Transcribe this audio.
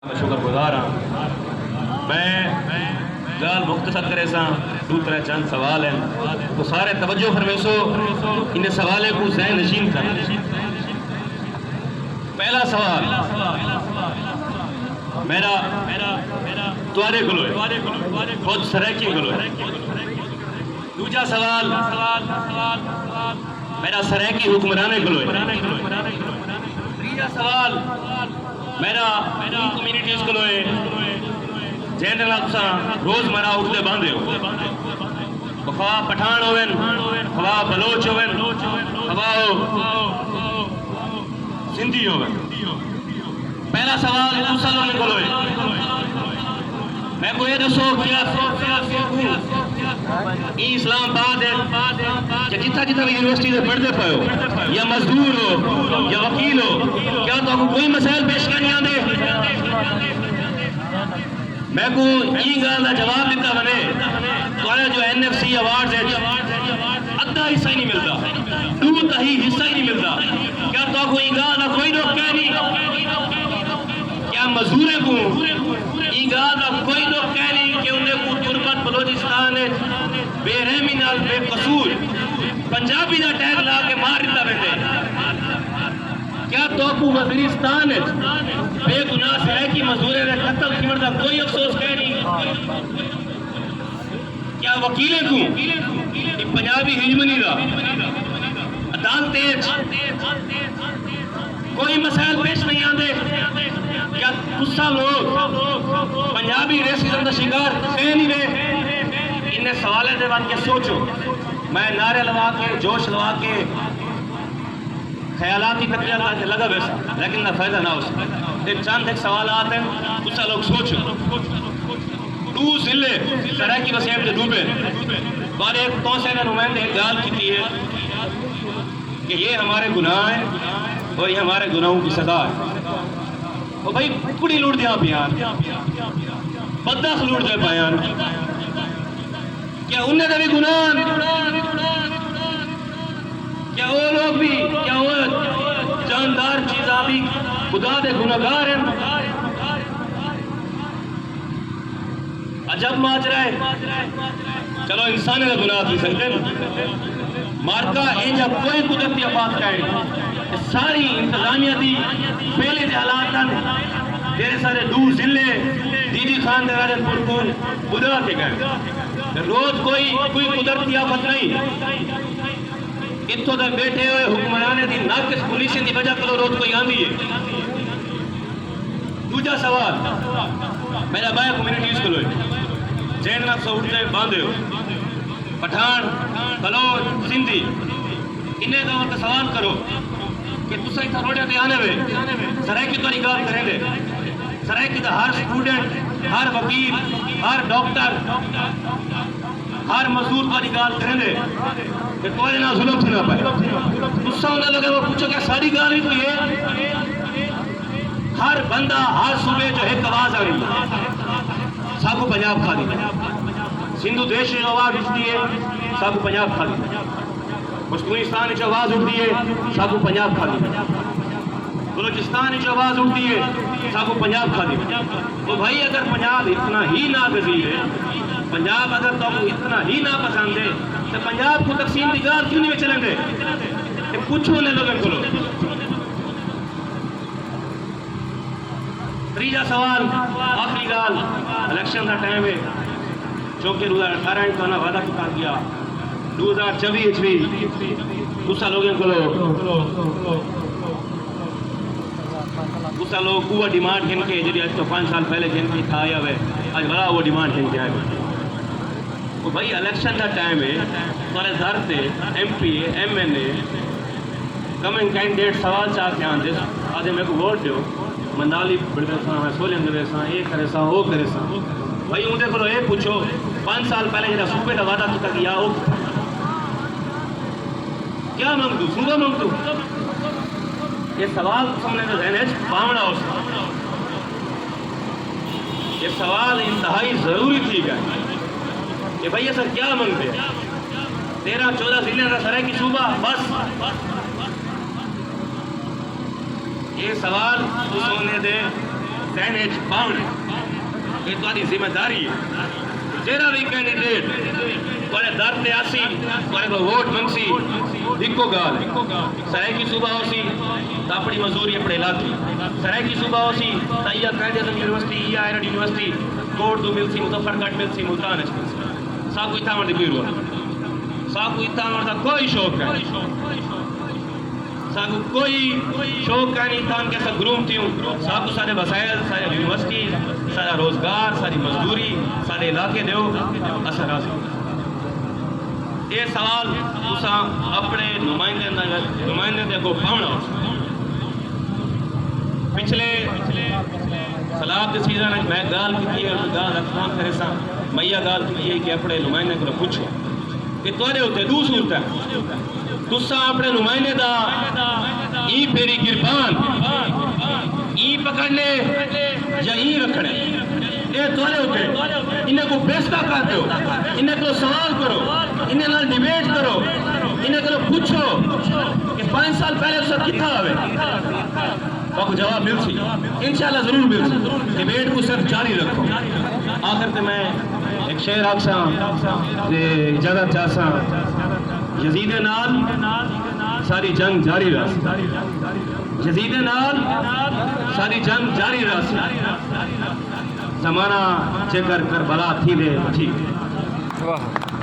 मैं शुक्रगुजार हाँ। मैं गाल मुख्तसर करे सा दूसरा चंद सवाल है तो सारे तवज्जो फरमेसो इन सवाल को ज़हन नशीन कर। पहला सवाल मेरा तुआरे को खुद सराकी को। दूसरा सवाल मेरा सराकी हुक्मराने को। तीसरा सवाल मेरा कम्युनिटीज को जैन रोजमर्रा उठते बांधे हो खवा पठान होवन खवा बलोच होवन खवा सिंधी होवन। पहला सवाल मुसलमान को मैं को ये दसो क्या इस्लामाबाद है जिथा जिथा भी यूनिवर्सिटी से पढ़ते पाओ या मजदूर हो या वकील हो क्या तो कोई मसाइल पेश करने आते मैं को गल का जवाब दिता बने तो जो NFC अवार्ड है अद्धा हिस्सा ही नहीं मिलता दू तही हिस्सा ही नहीं मिलता। क्या तो कोई गल का कोई रोक कह नहीं क्या मजदूर को गल का कोई रोक कह नहीं कि उन्हें को तुर्बत बलोचिस्तान बेरहमी नाल बेकसूर पंजाबी का टैग ला के मार दिता बेटे। क्या तो वजीरिस्तान बेगुनाह सराकी मजदूर ने कत्ल कीमत का कोई अफसोस कह नहीं। क्या वकीले को पंजाबी हिजमनी का अदालत कोई मसाइल पेश नहीं आते। क्या गुस्सा लोग पंजाबी रेसिज्म का शिकार कह नहीं रहे। इन सवालों के बाद के सोचो मैं नारे लगा के जोश लगा के ख्यालाती तकरीर लगा वैसा लेकिन ना फायदा ना हो एक चंद एक सवाल आते हैं उसका लोग सोचो। दू जिले सराकी वसीम से डूबे बार एक कौंसे का नुमाइंदे एक गाल की है कि ये हमारे गुनाह हैं और ये हमारे गुनाहों की सजा है। और भाई कुड़ी लूट दिया बयान बदस लूट दे बयान क्या उन्हें कभी गुनाह क्या वो लोग भी क्या वो जानदार चीजा भी खुदा दे गुनाहगार हैं। अजब माजरा है चलो इंसान का गुनाह भी सकते मार्का जब कोई कुदरती आफात का सारी इंतजामिया दी पहले के हालात ढेर सारे दूर जिले दीदी खान को बुधा के गए रोज कोई कुदरती आफत नहीं इतों तक बैठे हुए हुक्मरान की नाकिस पुलिस की वजह करो रोज कोई आंदी है। दूसरा सवाल मेरा बाया कम्युनिटीज को जैन से उठते बांधे हो पठान बलोच सिंधी इन्हें का मतलब सवाल करो कि तुम इतना रोडे पे आने में सराकी तो गल करेंगे सराकी तो हर स्टूडेंट हर वकील हर डॉक्टर हर मजदूर को गल करेंगे कि कोई ना जुल्म थी ना पाए गुस्सा होने लगे वो पूछो क्या सारी गाल ही कोई है। हर बंदा हर सूबे जो एक आवाज आ रही सबको पंजाब खा दी सिंधु देश जो आवाज उठती है सबको पंजाब खा दी पश्तूनिस्तान जो आवाज उठती है सबको पंजाब खा दी बलोचिस्तान जो आवाज उठती है सबको पंजाब खा दी। तो भाई अगर पंजाब इतना ही नागजीर है पंजाब अगर तो इतना ही ना पसंद है तो पंजाब को तकसीम की गाल क्यों नहीं चलेंगे पूछो ने लोगों को। तीसरा सवाल आखिरी गाल इलेक्शन का टाइम है जो कि 2018 का ना वादा किया गया 2024 भी दूसरा लोगों को दूसरा लोग वो डिमांड जिनके जी आज तो 5 साल पहले जिनकी था या वे आज बड़ा वो डिमांड जिनके आए तो भाई इलेक्शन का टाइम है तुम्हारे घर से MP MLA कमिंग कैंडिडेट सवाल चाह के आते आज मेरे को वोट दो मंदाली बढ़ते सा सोलियन करे सा ये करे सा वो करे सा भाई उनके को ये पूछो 5 साल पहले जरा सूबे का वादा किया गया वो क्या मांग दू सूबा मांग दू ये सवाल सामने तो जहन है पावना हो ये सवाल इंतहाई जरूरी थी कि भाई सर क्या मांगते 13-14 जिले का सराय की सूबा बस ये सवाल उस होने दे सहने च पाउन ये तुम्हारी जिम्मेदारी है जेड़ा भी कैंडिडेट तुम्हारे दर ते आसी तुम्हारे को वोट मंगसी इको गाल सराय की सुबह होसी तो अपनी मजदूरी अपने लाती सराय की सुबह होसी तो या कायदेआजम यूनिवर्सिटी या आयरन यूनिवर्सिटी कोर्ट दो मिलसी मुजफ्फरगढ़ मिलसी मुल्तान साकू इतना मर्द कोई रुआ साकू इतना मर्द कोई शौक है साकू कोई शौक का नहीं था कैसा ग्रूम थी साकू सारे वसायल सारे यूनिवर्सिटी सारा रोजगार सारी मजदूरी सारे इलाके दो असर ये सवाल तुसा अपने नुमाइंदे को पाना पिछले सलाब के सीजन मैं गाल की गाल अफमान करे सा मैया गाल की कि अपने नुमाइंदे को पूछो कि तुहाडे उत्ते दू सूरत है तुसा अपने नुमाइंदे दा ई फेरी गिरबान ई पकड़ने या ई रखने ये तुहाडे उत्ते इन्हें को फैसला कर दो इन्हें को सवाल करो इन्हें नाल डिबेट करो इन्हें को पूछो कि 5 साल पहले सब कितना आवे तो जवाब मिल सी इंशाल्लाह जरूर मिल सी डिबेट को सिर्फ जारी रखो आखिर ते मैं एक शेर आखसा ते इजाजत चाहसा यजीद नाल सारी जंग जारी रह यजीद नाल सारी जंग जारी रह जमाना चेकर करबला थी दे ठीक वाह।